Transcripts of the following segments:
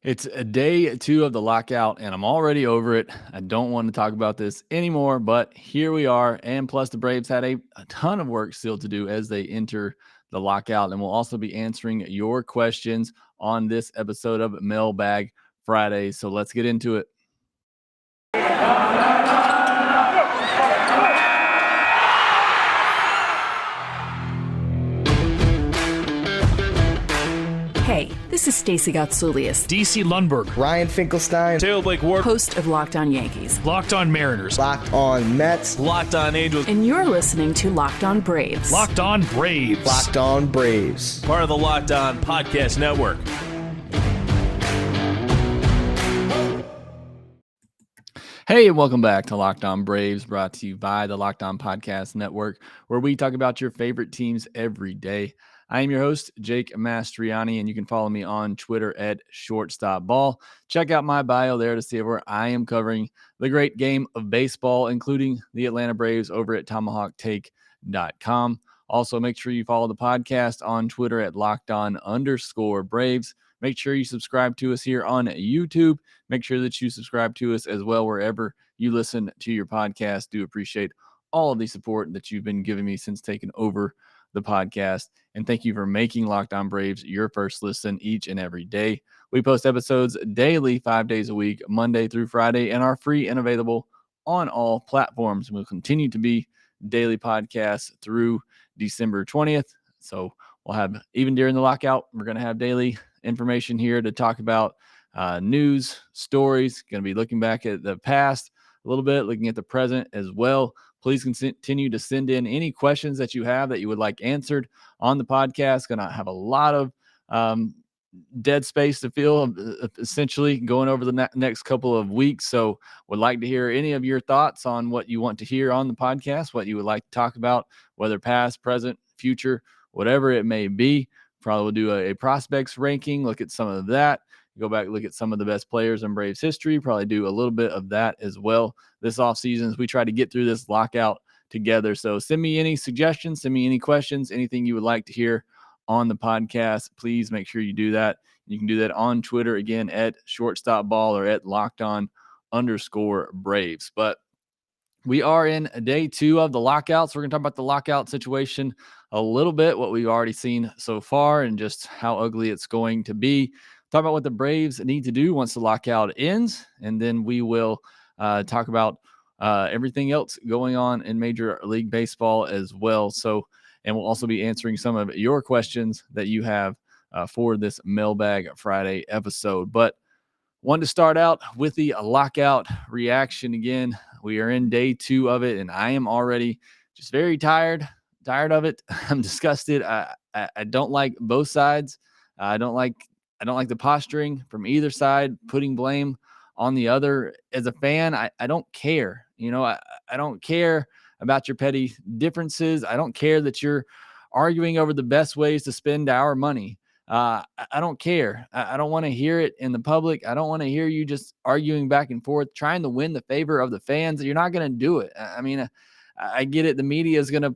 It's a day two of the lockout, and I'm already over it. I don't want to talk about this anymore, but here we are. And plus, the Braves had a ton of work still to do as they enter the lockout. And we'll also be answering your questions on this episode of Mailbag Friday. So let's get into it. Hey, this is Stacey Gotsoulias, DC Lundberg, Ryan Finkelstein, Taylor Blake Ward, host of Locked On Yankees, Locked On Mariners, Locked On Mets, Locked On Angels, and you're listening to Locked On Braves. Locked On Braves, Locked On Braves, part of the Locked On Podcast Network. Hey, and welcome back to Locked On Braves, brought to you by the Locked On Podcast Network, where we talk about your favorite teams every day. I am your host, Jake Mastriani, and you can follow me on Twitter at shortstopball. Check out my bio there to see where I am covering the great game of baseball, including the Atlanta Braves over at tomahawktake.com. Also, make sure you follow the podcast on Twitter at LockedOn_Braves. Make sure you subscribe to us here on YouTube. Make sure that you subscribe to us as well wherever you listen to your podcast. Do appreciate all of the support that you've been giving me since taking over the podcast. And thank you for making Locked On Braves your first listen each and every day. We post episodes daily, 5 days a week, Monday through Friday, and are free and available on all platforms. We'll continue to be daily podcasts through December 20th. So we'll have, even during the lockout, we're going to have daily information here to talk about news, stories. Going to be looking back at the past a little bit, looking at the present as well. Please continue to send in any questions that you have that you would like answered on the podcast. Going to have a lot of dead space to fill, essentially going over the next couple of weeks. So would like to hear any of your thoughts on what you want to hear on the podcast, what you would like to talk about, whether past, present, future, whatever it may be. Probably will do a prospects ranking, look at some of that. Go back, look at some of the best players in Braves history, probably do a little bit of that as well this offseason as we try to get through this lockout together. So send me any suggestions, send me any questions, anything you would like to hear on the podcast. Please make sure you do that. You can do that on Twitter, again, at shortstopball or at LockedOn_Braves. But we are in day two of the lockout. So we're going to talk about the lockout situation a little bit, what we've already seen so far and just how ugly it's going to be. Talk about what the Braves need to do once the lockout ends. And then we will talk about everything else going on in Major League Baseball as well. So, and we'll also be answering some of your questions that you have for this Mailbag Friday episode. But wanted to start out with the lockout reaction again. We are in day two of it, and I am already just very tired of it. I'm disgusted. I don't like both sides. I don't like the posturing from either side, putting blame on the other. As a fan, I don't care. I don't care about your petty differences. I don't care that you're arguing over the best ways to spend our money. I don't care. I don't want to hear it in the public. I don't want to hear you just arguing back and forth, trying to win the favor of the fans. You're not going to do it. I mean, I get it. The media is going to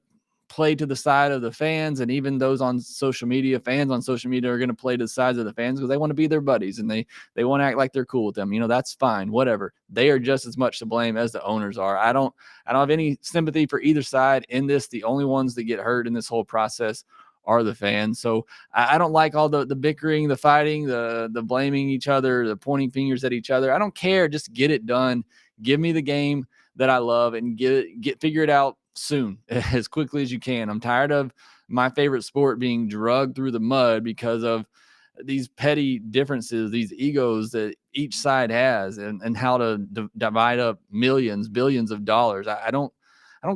play to the side of the fans, and even those on social media, fans on social media are going to play to the sides of the fans because they want to be their buddies and they want to act like they're cool with them. That's fine, whatever. They are just as much to blame as the owners are. I don't have any sympathy for either side in this. The only ones that get hurt in this whole process are the fans. So I don't like all the bickering, the fighting, the blaming each other, the pointing fingers at each other. I don't care. Just get it done. Give me the game that I love and figure it out soon, as quickly as you can. I'm tired of my favorite sport being dragged through the mud because of these petty differences, these egos that each side has, and how to divide up millions, billions of dollars. I don't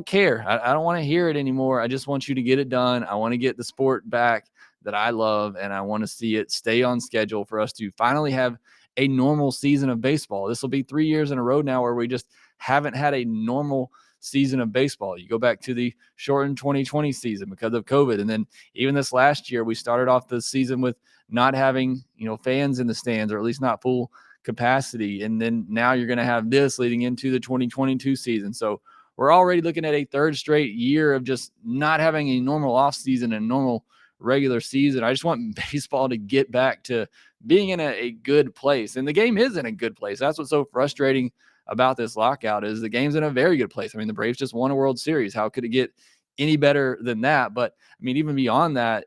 care. I don't want to hear it anymore. I just want you to get it done. I want to get the sport back that I love, and I want to see it stay on schedule for us to finally have a normal season of baseball. This will be 3 years in a row now where we just haven't had a normal season of baseball. You go back to the shortened 2020 season because of COVID. And then even this last year, we started off the season with not having, fans in the stands, or at least not full capacity. And then now you're going to have this leading into the 2022 season. So we're already looking at a third straight year of just not having a normal offseason and normal regular season. I just want baseball to get back to being in a good place. And the game is in a good place. That's what's so frustrating about this lockout is the game's in a very good place. I mean, the Braves just won a World Series. How could it get any better than that? But I mean, even beyond that,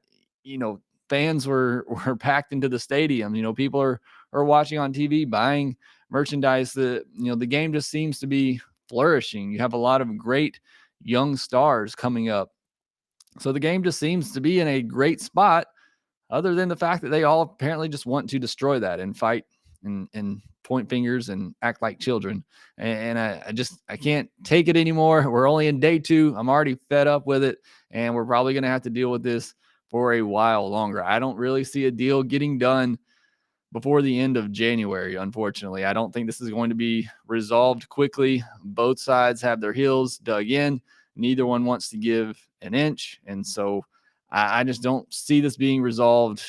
fans were packed into the stadium. People are watching on TV, buying merchandise. The game just seems to be flourishing. You have a lot of great young stars coming up. So the game just seems to be in a great spot, other than the fact that they all apparently just want to destroy that and fight and point fingers and act like children. And I can't take it anymore. We're only in day 2. I'm already fed up with it, and we're probably going to have to deal with this for a while longer. I don't really see a deal getting done before the end of January, unfortunately. I don't think this is going to be resolved quickly. Both sides have their heels dug in. Neither one wants to give an inch. And so I just don't see this being resolved.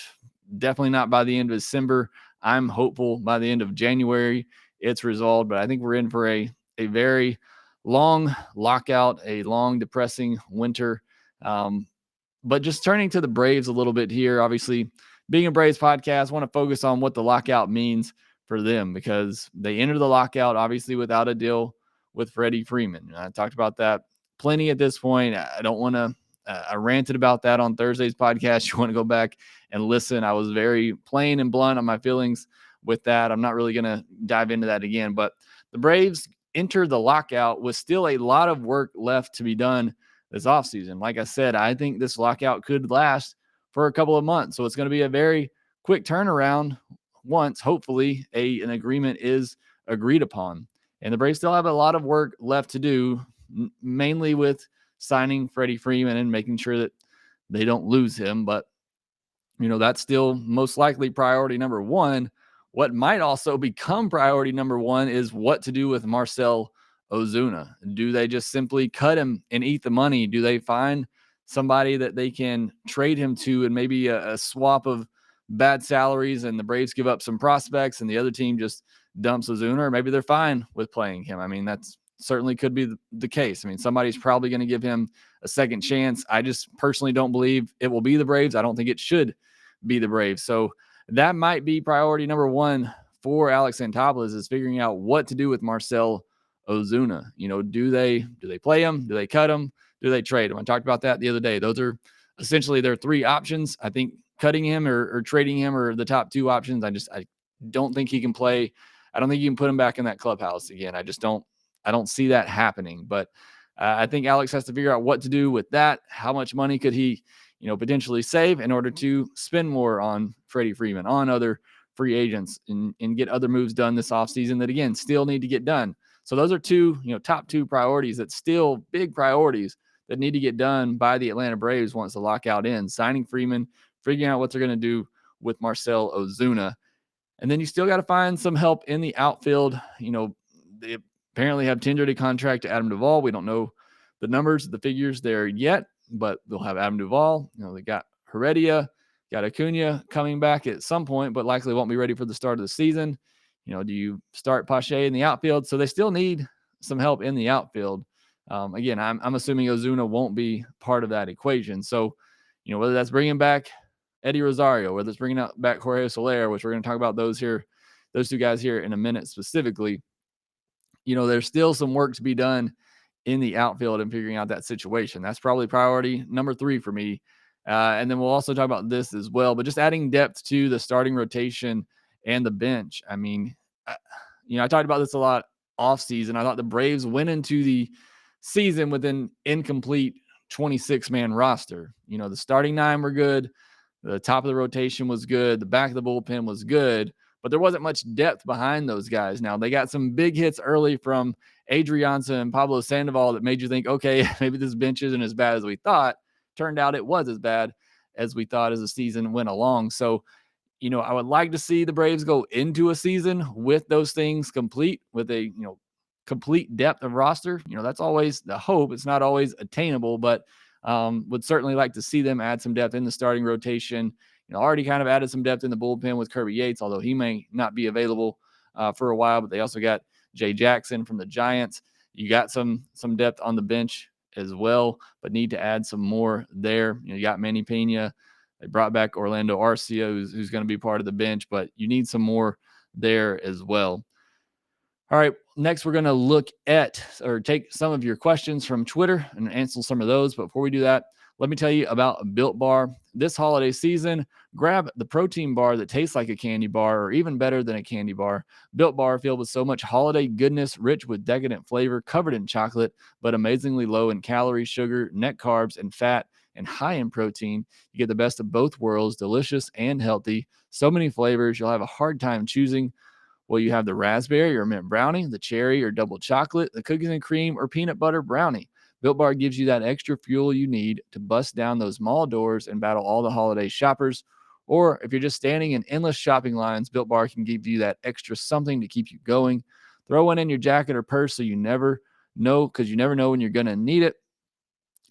Definitely not by the end of December. I'm hopeful by the end of January it's resolved, but I think we're in for a very long lockout, a long, depressing winter. But just turning to the Braves a little bit here, obviously, being a Braves podcast, I want to focus on what the lockout means for them because they entered the lockout, obviously, without a deal with Freddie Freeman. I talked about that plenty at this point. I don't want to, I ranted about that on Thursday's podcast. You want to go back and listen. I was very plain and blunt on my feelings with that. I'm not really going to dive into that again, but the Braves entered the lockout with still a lot of work left to be done this offseason. Like I said, I think this lockout could last for a couple of months. So it's going to be a very quick turnaround once, hopefully, an agreement is agreed upon. And the Braves still have a lot of work left to do, mainly with signing Freddie Freeman and making sure that they don't lose him. But, that's still most likely priority number one. What might also become priority number one is what to do with Marcell Ozuna. Do they just simply cut him and eat the money? Do they find somebody that they can trade him to and maybe a swap of bad salaries and the Braves give up some prospects and the other team just dumps Ozuna? Or maybe they're fine with playing him. I mean, that's certainly could be the case. I mean, somebody's probably going to give him a second chance. I just personally don't believe it will be the Braves. I don't think it should be the Braves. So that might be priority number one for Alex Anthopoulos is figuring out what to do with Marcell Ozuna. Do they play him? Do they cut him? Do they trade him? I talked about that the other day. Those are essentially their 3 options. I think cutting him or trading him are the top 2 options. I don't think he can play. I don't think you can put him back in that clubhouse again. I don't see that happening. But I think Alex has to figure out what to do with that. How much money could he, potentially save in order to spend more on Freddie Freeman, on other free agents, and get other moves done this offseason that, again, still need to get done. So those are 2, top 2 priorities that still big priorities that need to get done by the Atlanta Braves once the lockout ends. Signing Freeman, figuring out what they're going to do with Marcell Ozuna. And then you still got to find some help in the outfield. They apparently have tendered a contract to Adam Duvall. We don't know the numbers, the figures there yet, but they'll have Adam Duvall. They got Heredia, got Acuna coming back at some point, but likely won't be ready for the start of the season. Do you start Pache in the outfield? So they still need some help in the outfield. Again, I'm assuming Ozuna won't be part of that equation. So, whether that's bringing back Eddie Rosario, whether it's bringing back Jorge Soler, which we're going to talk about those 2 guys here in a minute specifically, there's still some work to be done in the outfield and figuring out that situation. That's probably priority number 3 for me. And then we'll also talk about this as well, but just adding depth to the starting rotation and the bench. I mean, I talked about this a lot off season. I thought the Braves went into the season with an incomplete 26-man roster. The starting 9 were good. The top of the rotation was good. The back of the bullpen was good, but there wasn't much depth behind those guys. Now, they got some big hits early from Adrianza and Pablo Sandoval that made you think, okay, maybe this bench isn't as bad as we thought. Turned out it was as bad as we thought as the season went along. So, I would like to see the Braves go into a season with those things complete, with a, complete depth of roster. That's always the hope. It's not always attainable, but would certainly like to see them add some depth in the starting rotation. Already kind of added some depth in the bullpen with Kirby Yates, although he may not be available for a while, but they also got Jay Jackson from the Giants. You got some depth on the bench as well, but need to add some more there. You got Manny Pena, They brought back Orlando Arcia, who's going to be part of the bench, but you need some more there as well. All right, next we're going to look at or take some of your questions from Twitter and answer some of those. But before we do that, let me tell you about Built Bar. This holiday season, grab the protein bar that tastes like a candy bar or even better than a candy bar. Built Bar filled with so much holiday goodness, rich with decadent flavor, covered in chocolate, but amazingly low in calories, sugar, net carbs, and fat, and high in protein. You get the best of both worlds, delicious and healthy. So many flavors, you'll have a hard time choosing. Well, you have the raspberry or mint brownie, the cherry or double chocolate, the cookies and cream or peanut butter brownie. Built Bar gives you that extra fuel you need to bust down those mall doors and battle all the holiday shoppers. Or if you're just standing in endless shopping lines, Built Bar can give you that extra something to keep you going. Throw one in your jacket or purse so you never know, because you never know when you're going to need it.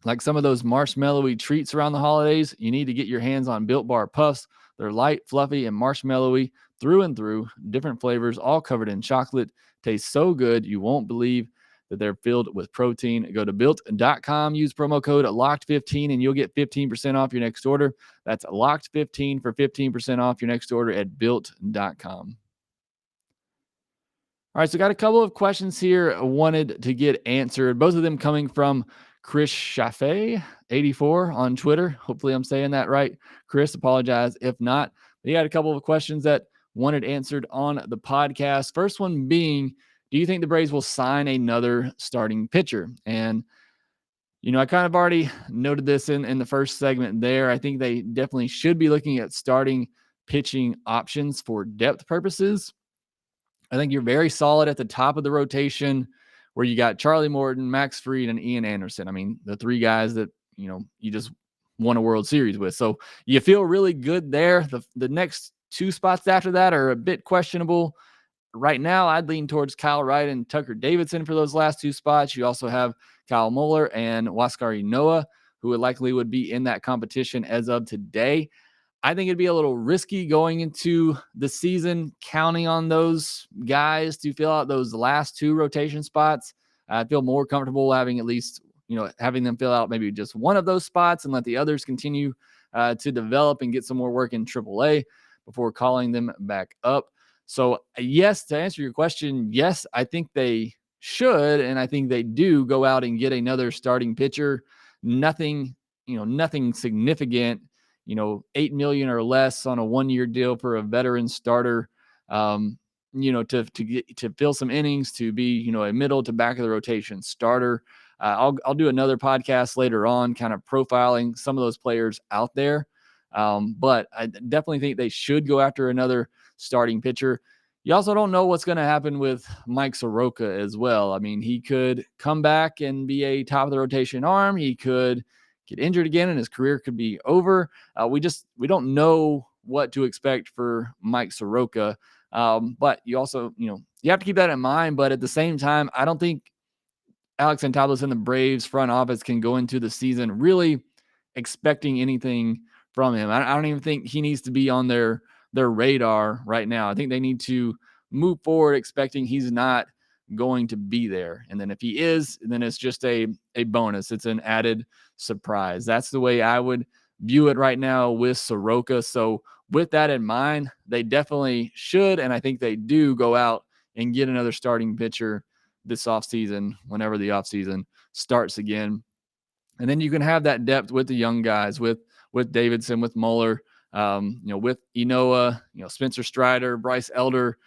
Like some of those marshmallowy treats around the holidays, you need to get your hands on Built Bar Puffs. They're light, fluffy, and marshmallowy through and through, different flavors, all covered in chocolate. Taste so good, you won't believe that they're filled with protein. Go to built.com, use promo code LOCKED15, and you'll get 15% off your next order. That's LOCKED15 for 15% off your next order at built.com. All right, so got a couple of questions here I wanted to get answered. Both of them coming from Chris Chaffee 84 on Twitter. Hopefully I'm saying that right. Chris, apologize if not. But he had a couple of questions that wanted answered on the podcast. First one being, do you think the Braves will sign another starting pitcher? And, I kind of already noted this in the first segment there. I think they definitely should be looking at starting pitching options for depth purposes. I think you're very solid at the top of the rotation where you got Charlie Morton, Max Fried, and Ian Anderson. I mean, the three guys that, you just won a World Series with. So you feel really good there. The next two spots after that are a bit questionable. Right now, I'd lean towards Kyle Wright and Tucker Davidson for those last two spots. You also have Kyle Muller and Huascar Ynoa, who likely would be in that competition as of today. I think it'd be a little risky going into the season, counting on those guys to fill out those last two rotation spots. I feel more comfortable having at least, having them fill out maybe just one of those spots and let the others continue to develop and get some more work in AAA before calling them back up. So yes, to answer your question, yes, I think they should. And I think they do go out and get another starting pitcher. Nothing significant, $8 million or less on a 1-year deal for a veteran starter, to fill some innings, to be, a middle to back of the rotation starter. I'll do another podcast later on, kind of profiling some of those players out there. But I definitely think they should go after another starting pitcher. You also don't know what's going to happen with Mike Soroka as well. I mean, he could come back and be a top of the rotation arm. He could get injured again and his career could be over. We don't know what to expect for Mike Soroka. But you also, you have to keep that in mind. But at the same time, I don't think Alex Antablos and the Braves front office can go into the season really expecting anything from him. I don't even think he needs to be on their radar right now. I think they need to move forward expecting he's not going to be there. And then if he is, then it's just a bonus. It's an added surprise. That's the way I would view it right now with Soroka. So with that in mind, they definitely should, and I think they do go out and get another starting pitcher this offseason, whenever the offseason starts again. And then you can have that depth with the young guys, with Davidson, with Muller, with Ynoa, Spencer Strider, Bryce Elder,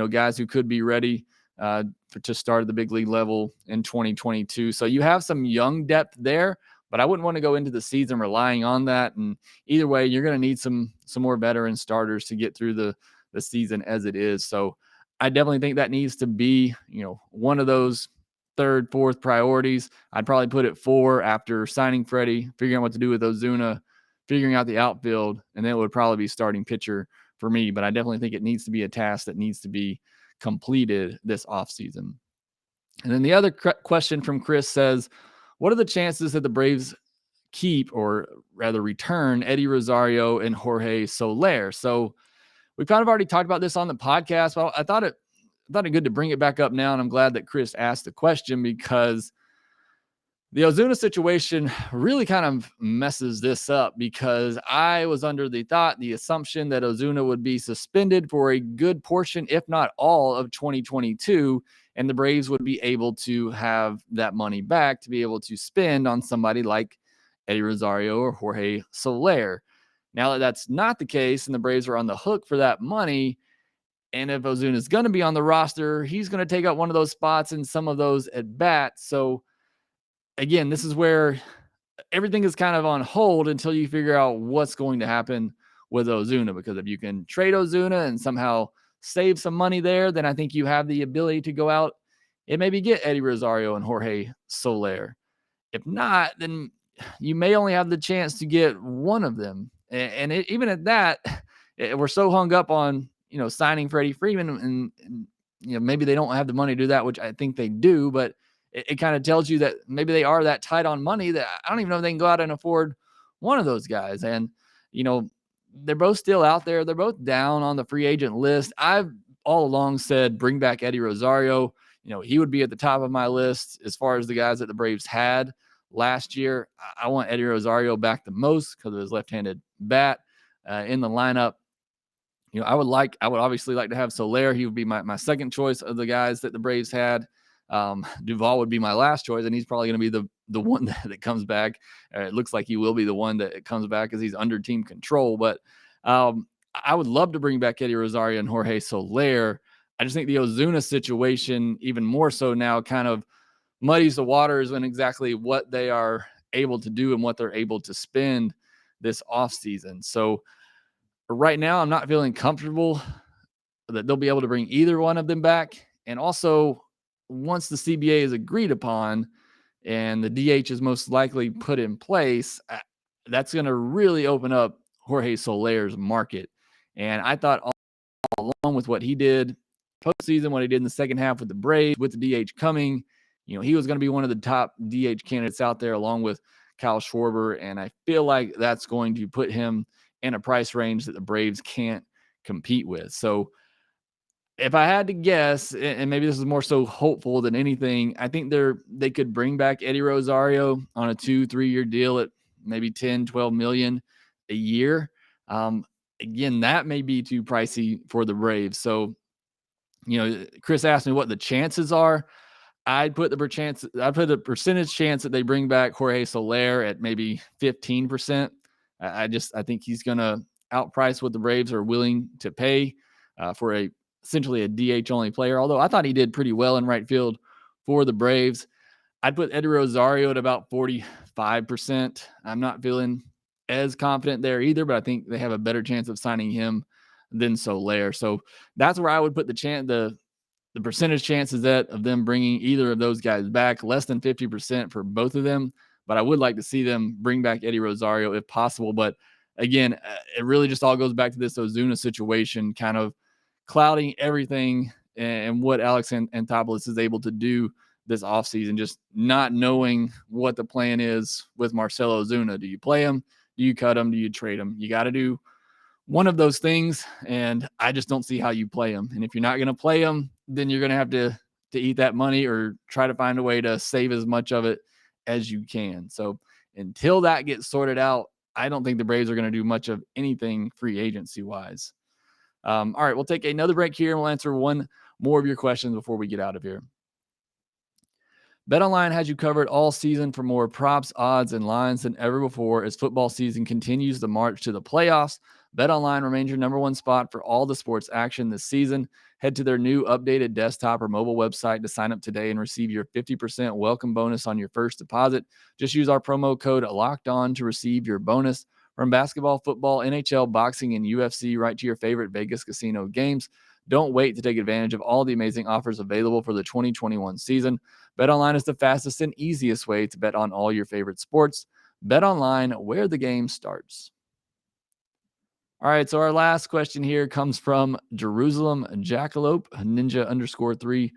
guys who could be ready to start at the big league level in 2022. So you have some young depth there, but I wouldn't want to go into the season relying on that. And either way, you're going to need some more veteran starters to get through the season as it is. So I definitely think that needs to be, one of those third, fourth priorities. I'd probably put it 4 after signing Freddie, figuring out what to do with Ozuna, figuring out the outfield, and then it would probably be starting pitcher for me. But I definitely think it needs to be a task that needs to be completed this offseason. And then the other question from Chris says, what are the chances that the Braves keep, or rather return, Eddie Rosario and Jorge Soler? So we've kind of already talked about this on the podcast, but I thought it good to bring it back up now. And I'm glad that Chris asked the question, because The Ozuna situation really kind of messes this up because I was under the assumption that Ozuna would be suspended for a good portion, if not all, of 2022, and the Braves would be able to have that money back to be able to spend on somebody like Eddie Rosario or Jorge Soler. Now that that's not the case, and the Braves are on the hook for that money, and if Ozuna is going to be on the roster, he's going to take up one of those spots in some of those at bats. So again, this is where everything is kind of on hold until you figure out what's going to happen with Ozuna. Because if you can trade Ozuna and somehow save some money there, then I think you have the ability to go out and maybe get Eddie Rosario and Jorge Soler. If not, then you may only have the chance to get one of them. And even at that, we're so hung up on, signing Freddie Freeman and maybe they don't have the money to do that, which I think they do, but it kind of tells you that maybe they are that tight on money that I don't even know if they can go out and afford one of those guys. And, they're both still out there. They're both down on the free agent list. I've all along said, bring back Eddie Rosario. He would be at the top of my list as far as the guys that the Braves had last year. I want Eddie Rosario back the most because of his left-handed bat in the lineup. I would obviously like to have Soler. He would be my second choice of the guys that the Braves had. Duvall would be my last choice, and he's probably going to be the one that comes back. It looks like he will be the one that comes back because he's under team control. But I would love to bring back Eddie Rosario and Jorge Soler. I just think the Ozuna situation, even more so now, kind of muddies the waters on exactly what they are able to do and what they're able to spend this offseason. So right now, I'm not feeling comfortable that they'll be able to bring either one of them back. And also, once the CBA is agreed upon and the DH is most likely put in place, that's going to really open up Jorge Soler's market. And I thought all along with what he did postseason, what he did in the second half with the Braves, with the DH coming, he was going to be one of the top DH candidates out there along with Kyle Schwarber. And I feel like that's going to put him in a price range that the Braves can't compete with. So if I had to guess, and maybe this is more so hopeful than anything, I think they could bring back Eddie Rosario on a 2-3 year deal at maybe 10, 12 million a year. Again, that may be too pricey for the Braves. So, Chris asked me what the chances are. I'd put the percentage chance that they bring back Jorge Soler at maybe 15%. I think he's going to outprice what the Braves are willing to pay for essentially a DH only player. Although I thought he did pretty well in right field for the Braves. I'd put Eddie Rosario at about 45%. I'm not feeling as confident there either, but I think they have a better chance of signing him than Soler. So that's where I would put the percentage chances of them bringing either of those guys back, less than 50% for both of them. But I would like to see them bring back Eddie Rosario if possible. But again, it really just all goes back to this Ozuna situation kind of clouding everything and what Alex Anthopoulos is able to do this offseason, just not knowing what the plan is with Marcell Ozuna. Do you play him? Do you cut him? Do you trade him? You got to do one of those things, and I just don't see how you play him. And if you're not going to play him, then you're going to have to eat that money or try to find a way to save as much of it as you can. So until that gets sorted out, I don't think the Braves are going to do much of anything free agency wise. All right, we'll take another break here and we'll answer one more of your questions before we get out of here. BetOnline has you covered all season for more props, odds, and lines than ever before as football season continues the march to the playoffs. BetOnline remains your number one spot for all the sports action this season. Head to their new updated desktop or mobile website to sign up today and receive your 50% welcome bonus on your first deposit. Just use our promo code LOCKEDON to receive your bonus. From basketball, football, NHL, boxing, and UFC, right to your favorite Vegas casino games. Don't wait to take advantage of all the amazing offers available for the 2021 season. BetOnline is the fastest and easiest way to bet on all your favorite sports. BetOnline, where the game starts. All right, so our last question here comes from Jerusalem Jackalope, ninja_3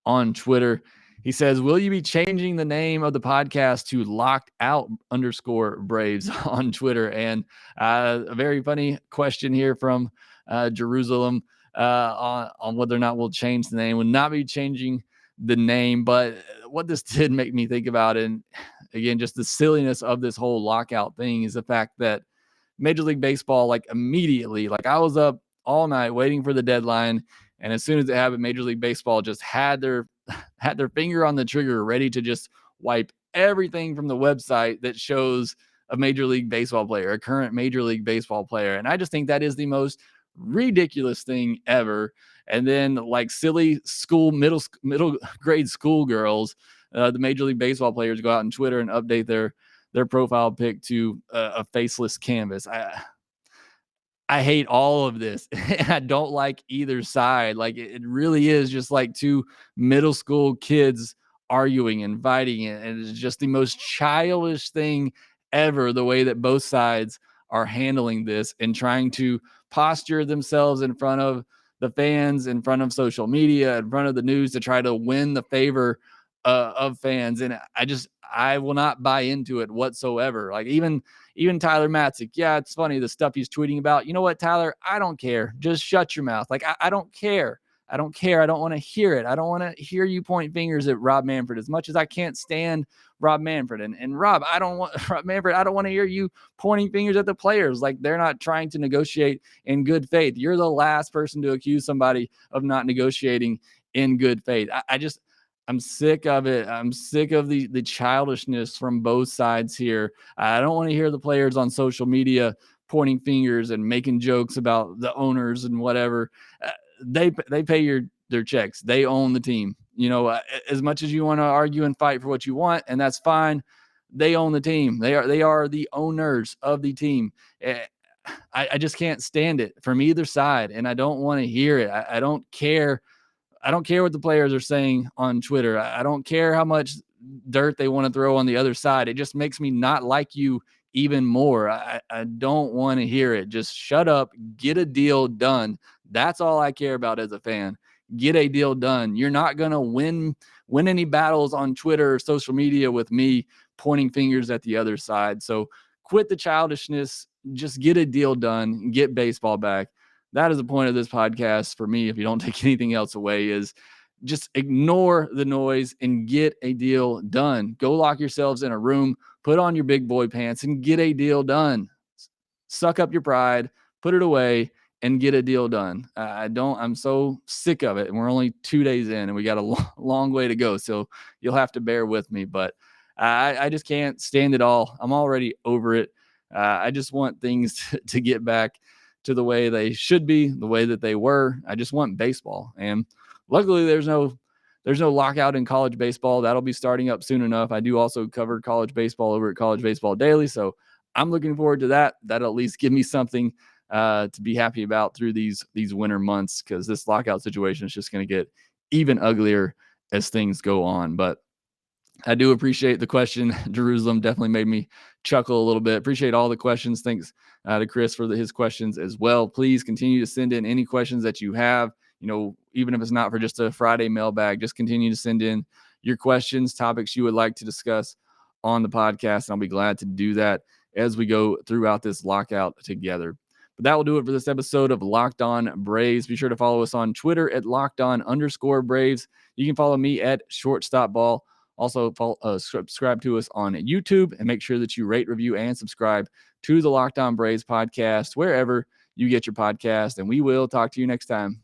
on Twitter. He says, will you be changing the name of the podcast to Locked_Out_Braves on Twitter? And a very funny question here from Jerusalem on whether or not we'll change the name. We'll not be changing the name, but what this did make me think about, and again, just the silliness of this whole lockout thing is the fact that Major League Baseball, like immediately, like I was up all night waiting for the deadline. And as soon as it happened, Major League Baseball just had their finger on the trigger, ready to just wipe everything from the website that shows a Major League Baseball player, a current Major League Baseball player. And I just think that is the most ridiculous thing ever. And then like silly middle grade schoolgirls, the Major League Baseball players go out on Twitter and update their profile pic to a faceless canvas. I hate all of this. I don't like either side. Like it really is just like two middle school kids arguing and fighting it. And it's just the most childish thing ever, the way that both sides are handling this and trying to posture themselves in front of the fans, in front of social media, in front of the news to try to win the favor of fans. And I will not buy into it whatsoever. Like even Tyler Matzik, yeah, it's funny the stuff he's tweeting about. You know what, Tyler? I don't care. Just shut your mouth. Like I don't care. I don't care. I don't want to hear it. I don't want to hear you point fingers at Rob Manfred as much as I can't stand Rob Manfred. And Rob, I don't want Rob Manfred. I don't want to hear you pointing fingers at the players. Like they're not trying to negotiate in good faith. You're the last person to accuse somebody of not negotiating in good faith. I'm sick of it. I'm sick of the childishness from both sides here. I don't want to hear the players on social media pointing fingers and making jokes about the owners and whatever. They pay their checks. They own the team. You know, as much as you want to argue and fight for what you want, and that's fine. They own the team. They are the owners of the team. I just can't stand it from either side, and I don't want to hear it. I don't care. I don't care what the players are saying on Twitter. I don't care how much dirt they want to throw on the other side. It just makes me not like you even more. I don't want to hear it. Just shut up, get a deal done. That's all I care about as a fan. Get a deal done. You're not going to win any battles on Twitter or social media with me pointing fingers at the other side. So quit the childishness. Just get a deal done. Get baseball back. That is the point of this podcast for me. If you don't take anything else away, is just ignore the noise and get a deal done. Go lock yourselves in a room, put on your big boy pants and get a deal done. Suck up your pride, put it away and get a deal done. I'm so sick of it. And we're only 2 days in and we got a long way to go. So you'll have to bear with me, but I just can't stand it all. I'm already over it. I just want things to get back to the way they should be, the way that they were. I just want baseball. And luckily there's no lockout in college baseball. That'll be starting up soon enough. I do also cover college baseball over at College Baseball Daily. So I'm looking forward to that. That'll at least give me something to be happy about through these winter months, because this lockout situation is just going to get even uglier as things go on. But I do appreciate the question. Jerusalem definitely made me chuckle a little bit. Appreciate all the questions. Thanks to Chris for his questions as well. Please continue to send in any questions that you have. You know, even if it's not for just a Friday mailbag, just continue to send in your questions, topics you would like to discuss on the podcast. And I'll be glad to do that as we go throughout this lockout together. But that will do it for this episode of Locked On Braves. Be sure to follow us on Twitter at LockedOn_Braves. You can follow me at ShortstopBall. Also, subscribe to us on YouTube and make sure that you rate, review, and subscribe to the Locked On Braves podcast wherever you get your podcast. And we will talk to you next time.